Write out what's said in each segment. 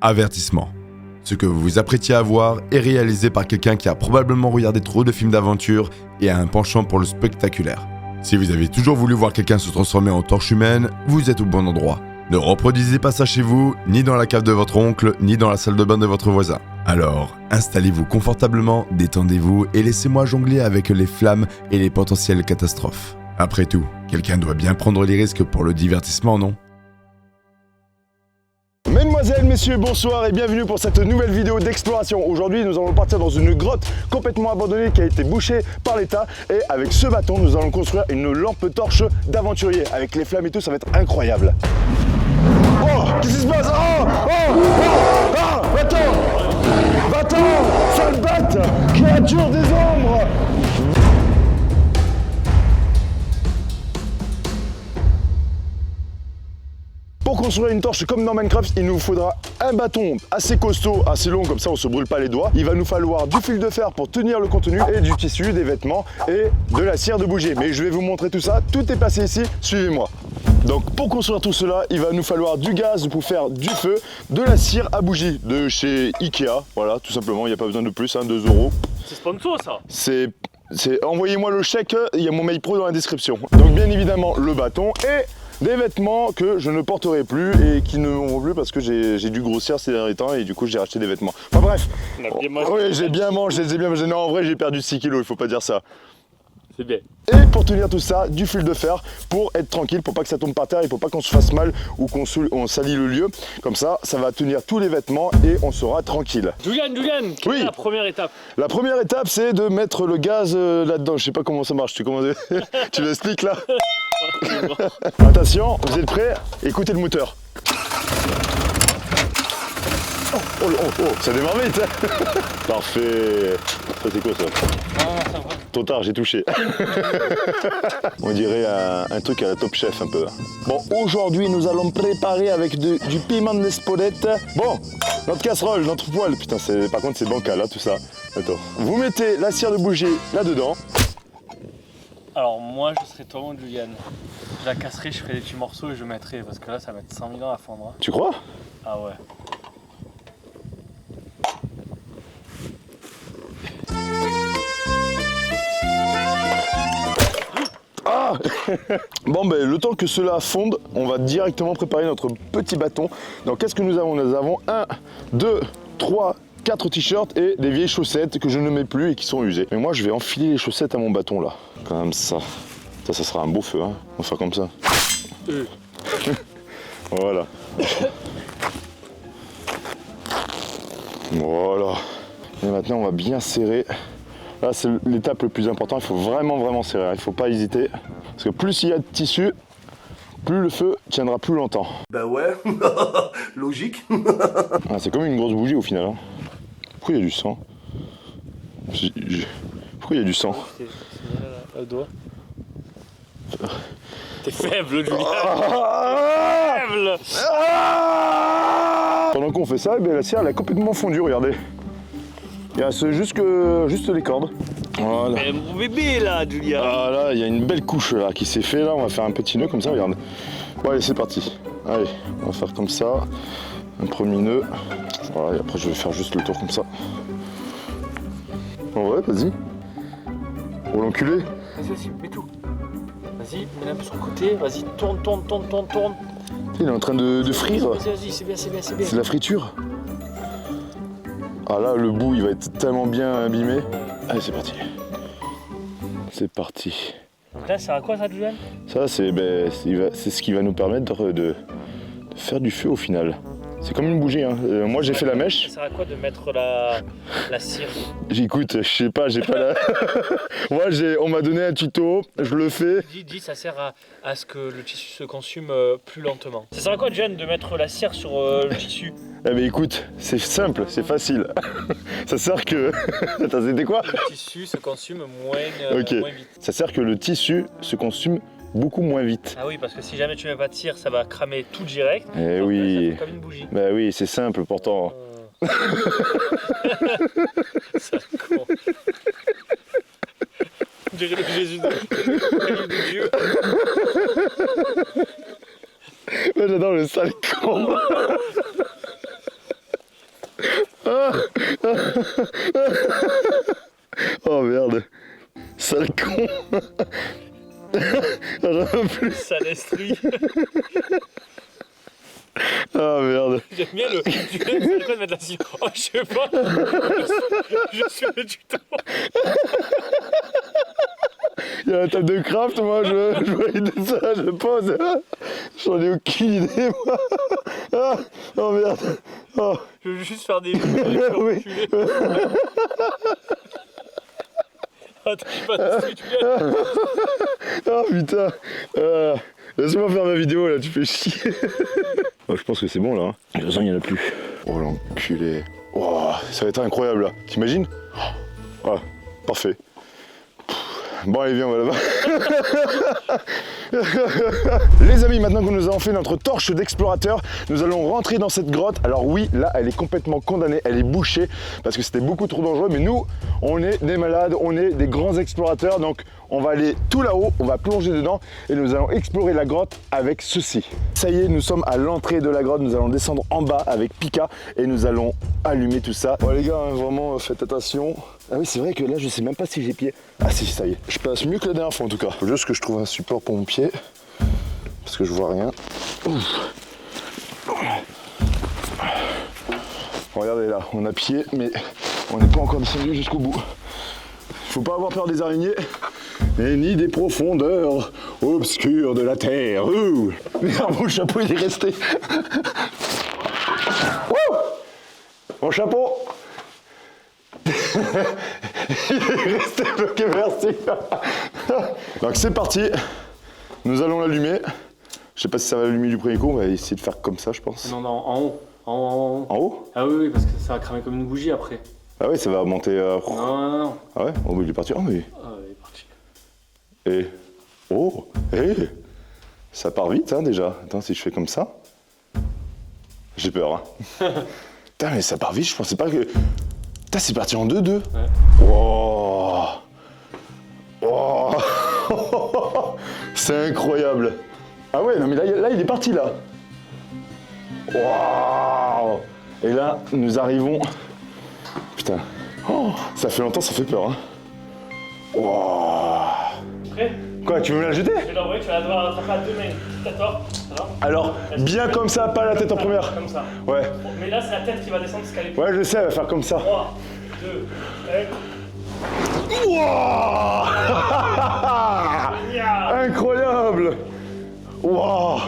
Avertissement. Ce que vous vous apprêtiez à voir est réalisé par quelqu'un qui a probablement regardé trop de films d'aventure et a un penchant pour le spectaculaire. Si vous avez toujours voulu voir quelqu'un se transformer en torche humaine, vous êtes au bon endroit. Ne reproduisez pas ça chez vous, ni dans la cave de votre oncle, ni dans la salle de bain de votre voisin. Alors, installez-vous confortablement, détendez-vous et laissez-moi jongler avec les flammes et les potentielles catastrophes. Après tout, quelqu'un doit bien prendre les risques pour le divertissement, non ? Mesdemoiselles, messieurs, bonsoir et bienvenue pour cette nouvelle vidéo d'exploration. Aujourd'hui, nous allons partir dans une grotte complètement abandonnée qui a été bouchée par l'État. Et avec ce bâton, nous allons construire une lampe torche d'aventurier. Avec les flammes et tout, ça va être incroyable. Oh, qu'est-ce qui se passe? Va-t'en, sale bête, créature des ombres. Pour construire une torche comme dans Minecraft, il nous faudra un bâton assez costaud, assez long, comme ça on se brûle pas les doigts. Il va nous falloir du fil de fer pour tenir le contenu et du tissu, des vêtements et de la cire de bougie. Mais je vais vous montrer tout ça, tout est passé ici, suivez-moi. Donc pour construire tout cela, il va nous falloir du gaz pour faire du feu, de la cire à bougie de chez Ikea. Voilà, tout simplement, il n'y a pas besoin de plus, 2 €. C'est sponsor ça. Envoyez-moi le chèque, il y a mon mail pro dans la description. Donc bien évidemment le bâton et des vêtements que je ne porterai plus et qui ne m'en vont plus parce que j'ai dû grossir ces derniers temps et du coup j'ai racheté des vêtements. Enfin bref, oui, j'ai bien mangé, non en vrai j'ai perdu 6 kilos, il faut pas dire ça. C'est bien. Et pour tenir tout ça, du fil de fer pour être tranquille, pour pas que ça tombe par terre, il faut pas qu'on se fasse mal ou qu'on salit le lieu. Comme ça, ça va tenir tous les vêtements et on sera tranquille. Julian, quelle est la première étape? La première étape, c'est de mettre le gaz là-dedans. Je sais pas comment ça marche, tu m'expliques là? Attention, vous êtes prêts? Écoutez le moteur. Oh, ça démarre vite. Parfait. Ça c'est quoi ça? Ça va. Trop tard, j'ai touché. On dirait un truc à la Top Chef un peu. Bon, aujourd'hui nous allons préparer avec du piment de l'Espelette. Bon, notre casserole, notre poêle. Putain, par contre c'est bancal là tout ça. Attends. Vous mettez la cire de bougie là-dedans. Alors moi je serais toi, Julian. Je la casserai, je ferai des petits morceaux et je mettrai parce que là ça va mettre 100 000 ans à fondre. Tu crois? Ah ouais. Ah bon ben le temps que cela fonde, on va directement préparer notre petit bâton. Donc qu'est-ce que nous avons? Nous avons 1, 2, 3, 4 t-shirts et des vieilles chaussettes que je ne mets plus et qui sont usées. Mais moi je vais enfiler les chaussettes à mon bâton là. Comme ça. Ça sera un beau feu, hein. On va faire comme ça. Voilà. Voilà. Et maintenant on va bien serrer. Là c'est l'étape le plus importante, il faut vraiment serrer, il ne faut pas hésiter. Parce que plus il y a de tissu, plus le feu tiendra plus longtemps. Bah ouais, logique. Ah, c'est comme une grosse bougie au final. Hein. Pourquoi il y a du sang? Pourquoi il y a du sang? C'est le doigt. T'es faible, Julien. Faible. Pendant qu'on fait ça, eh bien, la cire elle a complètement fondu, regardez. Il reste juste les cordes. Voilà. Mais mon bébé là, Julia. Ah là, il y a une belle couche là qui s'est fait là, on va faire un petit nœud comme ça, regarde. Bon allez, c'est parti. Allez, on va faire comme ça. Un premier nœud. Voilà, et après je vais faire juste le tour comme ça. En vrai, vas-y. Oh l'enculé. Vas-y, mets tout. Vas-y, mets-la un peu sur le côté. Vas-y, tourne. Il est en train de frire. Vas-y, c'est bien. C'est de la friture. Ah là, le bout, il va être tellement bien abîmé. Allez, c'est parti. C'est parti. Donc là, c'est à quoi ça, Julian? Ça, c'est ce qui va nous permettre de faire du feu au final. C'est comme une bougie, hein. Moi, j'ai fait la mèche. Ça sert à quoi de mettre la cire? J'écoute, je sais pas, j'ai pas la... Moi, on m'a donné un tuto, je le fais. Dis, ça sert à ce que le tissu se consume plus lentement. Ça sert à quoi, Julian, de mettre la cire sur le tissu? Eh ben écoute, c'est simple, c'est facile. Ça sert que... Attends, c'était quoi? Le tissu se consume moins vite. Ça sert que le tissu se consume beaucoup moins vite. Ah oui, parce que si jamais tu mets pas de cire, ça va cramer tout direct. Eh donc oui. ça fait comme une bougie. Bah oui, c'est simple pourtant. Sale con. On dirait le Jésus de Dieu. J'adore le sale con. Oh merde. Sale con. J'en peux plus. Sale esprit. Oh merde. J'aime bien le. C'est quoi de mettre là-dessus? Oh, je sais pas. Je suis le tuto. Il y a la table de craft, moi je valide ça, je pose. J'en ai aucune idée, moi. Ah, oh merde. Oh. Je veux juste faire des. Oui. Attends, je suis pas dessus, tu viens. Oh putain. Laisse-moi faire ma vidéo là, tu fais chier. Oh, je pense que c'est bon là. De toute façon, il n'y en a plus. Oh l'enculé. Oh, ça va être incroyable là. T'imagines? Oh, parfait. Bon allez viens, on va là-bas. Les amis, maintenant que nous avons fait notre torche d'explorateur, nous allons rentrer dans cette grotte. Alors oui, là elle est complètement condamnée, elle est bouchée parce que c'était beaucoup trop dangereux, mais nous on est des malades, on est des grands explorateurs, donc on va aller tout là-haut, on va plonger dedans et nous allons explorer la grotte avec ceci. Ça y est, nous sommes à l'entrée de la grotte, nous allons descendre en bas avec Pika et nous allons allumer tout ça. Bon les gars, hein, vraiment faites attention. Ah oui, c'est vrai que là je sais même pas si j'ai pied. Ah si, ça y est, je passe mieux que la dernière fois en tout cas. Faut juste que je trouve un support pour mon pied parce que je vois rien. Ouf. Regardez là, on a pied mais on n'est pas encore descendu jusqu'au bout. Faut pas avoir peur des araignées et ni des profondeurs obscures de la terre. Ouh. Merde, mon chapeau il est resté. Ouh. Mon chapeau. Il est resté bloqué, merci. Donc c'est parti. Nous allons l'allumer. Je sais pas si ça va l'allumer du premier coup, on va essayer de faire comme ça je pense. Non, en haut. En haut. Ah oui, parce que ça va cramer comme une bougie après. Ah oui, ça va monter. Non. Ah ouais. Oh, il est parti. Oh mais. Ah, il est parti. Et. Oh. Et. Ça part vite hein déjà. Attends, si je fais comme ça. J'ai peur hein. Putain mais ça part vite, je pensais pas que. Putain c'est parti en 2-2. Ouais. Wow. Oh. C'est incroyable. Ah ouais, non mais là il est parti là. Waouh. Et là, nous arrivons... Putain. Oh, ça fait longtemps, ça fait peur. Hein. Waouh. Prêt? Quoi, tu veux me la jeter? Je vais l'envoyer, tu vas devoir l'attraper à 2 mains. D'accord? Alors, bien comme ça, pas la tête en première. Comme ça. Ouais. Mais là, c'est la tête qui va descendre parce qu'elle est plus. Ouais, je sais, elle va faire comme ça. 3, 2, 1. Wow. Incroyable. Wow.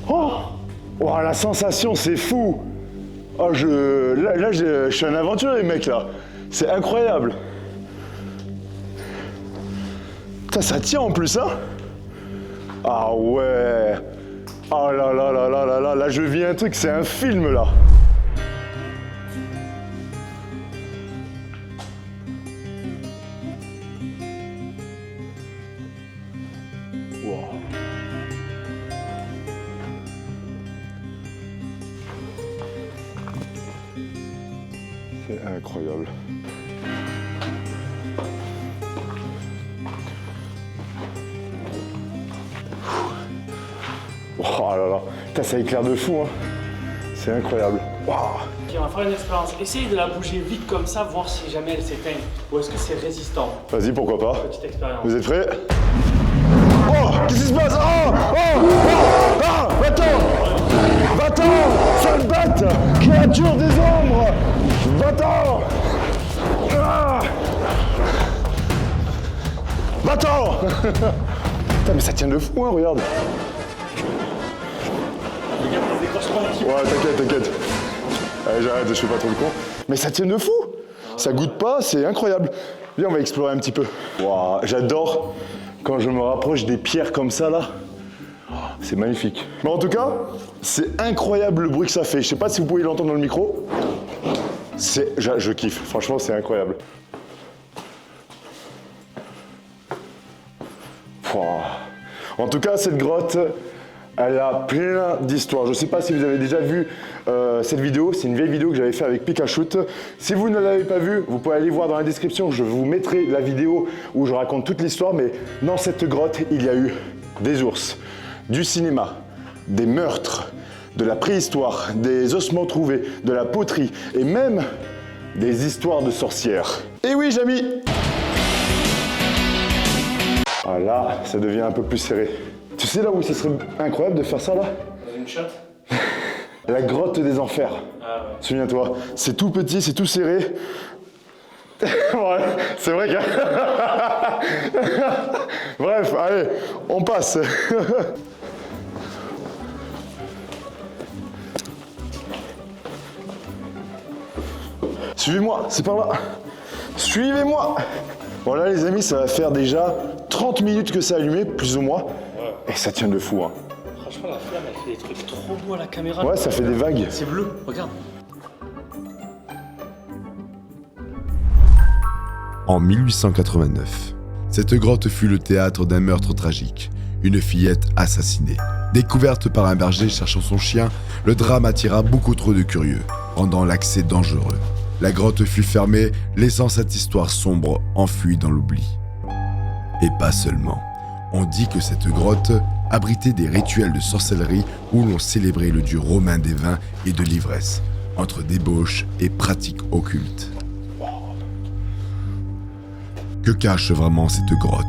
Oh. Wow, la sensation, c'est fou. Oh, là, je suis un aventurier, mec, là. C'est incroyable. Putain, ça tient en plus, hein. Ah ouais. Oh là là là là là là, là, je vis un truc, c'est un film, là. C'est incroyable. Oh là là, putain, ça éclaire de fou, hein. C'est incroyable. Wow. Ok, on va faire une expérience. Essaye de la bouger vite comme ça, voir si jamais elle s'éteint. Ou est-ce que c'est résistant? Vas-y, pourquoi pas. Petite expérience. Vous êtes prêts? Oh, qu'est-ce qui se passe? Oh, oh, oh, ah, va-t'en! Va-t'en! Sale bête! Créature des ombres! Va-t'en! Ah! Va-t'en! Putain, mais ça tient de fou, hein, regarde! Ouais, t'inquiète. Allez, j'arrête, je fais pas trop le con. Mais ça tient de fou! Ça goûte pas, c'est incroyable. Viens, on va explorer un petit peu. Wow, j'adore quand je me rapproche des pierres comme ça, là. C'est magnifique. Mais en tout cas, c'est incroyable le bruit que ça fait. Je sais pas si vous pouvez l'entendre dans le micro. Je kiffe, franchement, c'est incroyable. Wow. En tout cas, cette grotte, elle a plein d'histoires. Je ne sais pas si vous avez déjà vu cette vidéo. C'est une vieille vidéo que j'avais fait avec Pikachu. Si vous ne l'avez pas vue, vous pouvez aller voir dans la description. Je vous mettrai la vidéo où je raconte toute l'histoire. Mais dans cette grotte, il y a eu des ours, du cinéma, des meurtres, de la préhistoire, des ossements trouvés, de la poterie et même des histoires de sorcières. Et oui, Jamy! Ah là, ça devient un peu plus serré. Tu sais là où ce serait incroyable de faire ça là? Dans une chatte? La grotte des enfers. Ah ouais. Souviens-toi, c'est tout petit, c'est tout serré. Ouais, c'est vrai que... Bref, allez, on passe. Suivez-moi, c'est par là. Suivez-moi. Bon là les amis, ça va faire déjà 30 minutes que c'est allumé, plus ou moins. Et ça tient de fou, hein. Franchement, la flamme, elle fait des trucs trop beaux à la caméra. Ouais, ça fait des vagues. C'est bleu, regarde. En 1889, cette grotte fut le théâtre d'un meurtre tragique, une fillette assassinée. Découverte par un berger cherchant son chien, le drame attira beaucoup trop de curieux, rendant l'accès dangereux. La grotte fut fermée, laissant cette histoire sombre enfuie dans l'oubli. Et pas seulement. On dit que cette grotte abritait des rituels de sorcellerie où l'on célébrait le dieu romain des vins et de l'ivresse, entre débauche et pratiques occultes. Que cache vraiment cette grotte?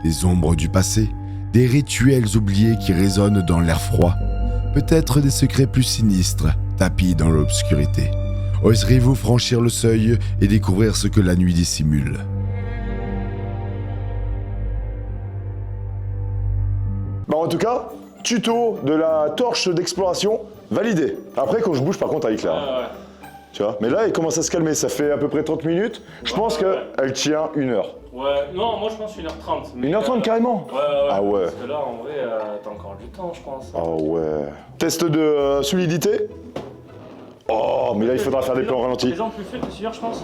Des ombres du passé? Des rituels oubliés qui résonnent dans l'air froid? Peut-être des secrets plus sinistres, tapis dans l'obscurité? Oserez-vous franchir le seuil et découvrir ce que la nuit dissimule? Bah en tout cas, tuto de la torche d'exploration validé. Après quand je bouge par contre avec Claire. Ouais. Tu vois, mais là il commence à se calmer, ça fait à peu près 30 minutes. Je pense qu'elle tient 1 heure. Ouais, non, moi je pense 1h30. 1h30 carrément? Ouais. Ah ouais. Parce que là, en vrai, t'as encore du temps, je pense. Ah ouais. Test de solidité. Oh, mais là il faudra faire des plans ralentis. Les gens plus fait que celui-là, je pense.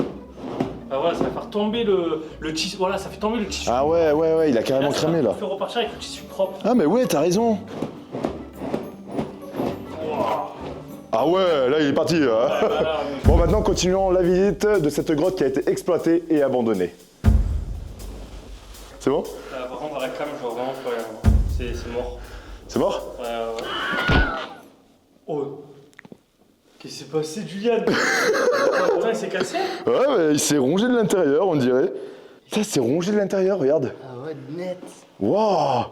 Ah voilà, ça va faire tomber le tissu. Voilà, ça fait tomber le tissu. Ah ouais, il a carrément cramé là. Il faut repartir avec le tissu propre. Ah mais ouais, t'as raison. Ah ouais, là il est parti. Voilà, Bon maintenant continuons la visite de cette grotte qui a été exploitée et abandonnée. C'est bon? par contre, à la cam, je vois vraiment plus rien. C'est mort. C'est mort? Ouais. Oh. Qu'est-ce qui s'est passé, Julian? Putain, il s'est cassé? Ouais, mais il s'est rongé de l'intérieur, on dirait. Ça, c'est rongé de l'intérieur, regarde. Ah ouais, net. Waouh!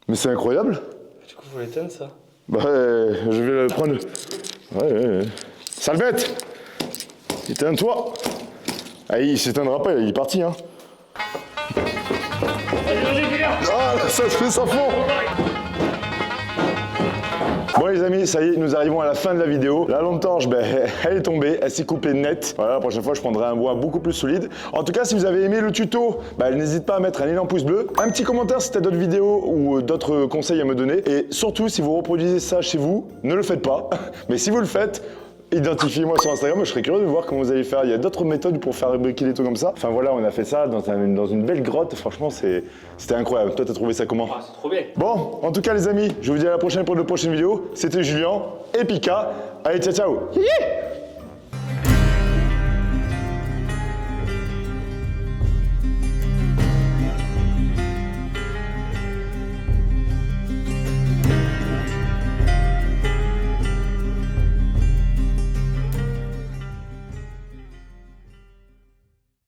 Mais c'est incroyable. Du coup, faut l'éteindre, ça. Bah, je vais le prendre. Ouais. Sale bête! Éteins-toi! Ah, il s'éteindra pas, il est parti, hein. Vas-y, Julian! Ah, ça se fait sans fond! Bon les amis, ça y est, nous arrivons à la fin de la vidéo. La lampe torche, elle est tombée, elle s'est coupée net. Voilà, la prochaine fois, je prendrai un bois beaucoup plus solide. En tout cas, si vous avez aimé le tuto, n'hésite pas à mettre un énorme pouce bleu. Un petit commentaire si tu as d'autres vidéos ou d'autres conseils à me donner. Et surtout, si vous reproduisez ça chez vous, ne le faites pas. Mais si vous le faites, identifiez-moi sur Instagram, je serais curieux de voir comment vous allez faire. Il y a d'autres méthodes pour faire fabriquer des trucs comme ça. Enfin voilà, on a fait ça dans une belle grotte. Franchement, c'était incroyable. Toi, t'as trouvé ça comment? Ah, c'est trop bien. Bon, en tout cas les amis, je vous dis à la prochaine pour de prochaines vidéos. C'était Julien et Pika. Allez, ciao ciao. Hi hi.